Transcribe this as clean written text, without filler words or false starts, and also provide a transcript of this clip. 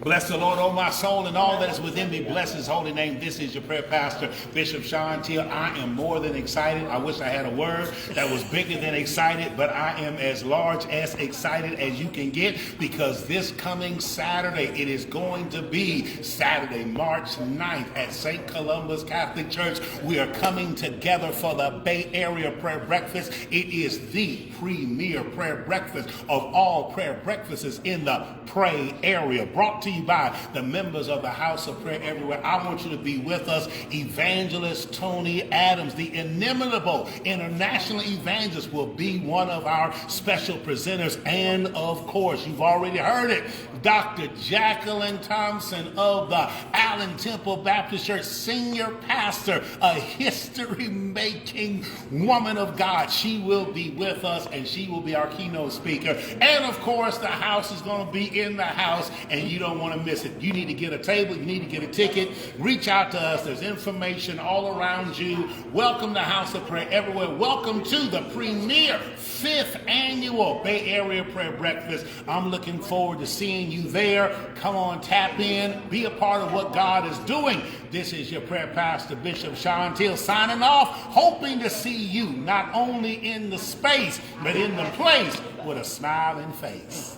Bless the Lord, oh my soul, and all that is within me. Bless his holy name. This is your prayer pastor, Bishop Sean Teal. I am more than excited. I wish I had a word that was bigger than excited, but I am as large as excited as you can get, because this coming Saturday, it is going to be Saturday, March 9th at St. Columba's Catholic Church. We are coming together for the Bay Area Prayer Breakfast. It is the premier prayer breakfast of all prayer breakfasts in the Pray area, brought to you by the members of the House of Prayer Everywhere. I want you to be with us. Evangelist Tony Adams, the inimitable international evangelist, will be one of our special presenters. And of course, you've already heard it, Dr. Jacqueline Thompson of the Allen Temple Baptist Church, senior pastor, a history-making woman of God. She will be with us, and she will be our keynote speaker. And of course, the house is going to be in the house, and you don't want to miss it. You need to get a table. You need to get a ticket. Reach out to us. There's information all around you. Welcome to House of Prayer Everywhere. Welcome to the premier 5th annual Bay Area Prayer Breakfast. I'm looking forward to seeing you there. Come on, tap in. Be a part of what God is doing. This is your prayer pastor, Bishop Sean Teal, signing off, hoping to see you not only in the space, but in the place with a smiling face.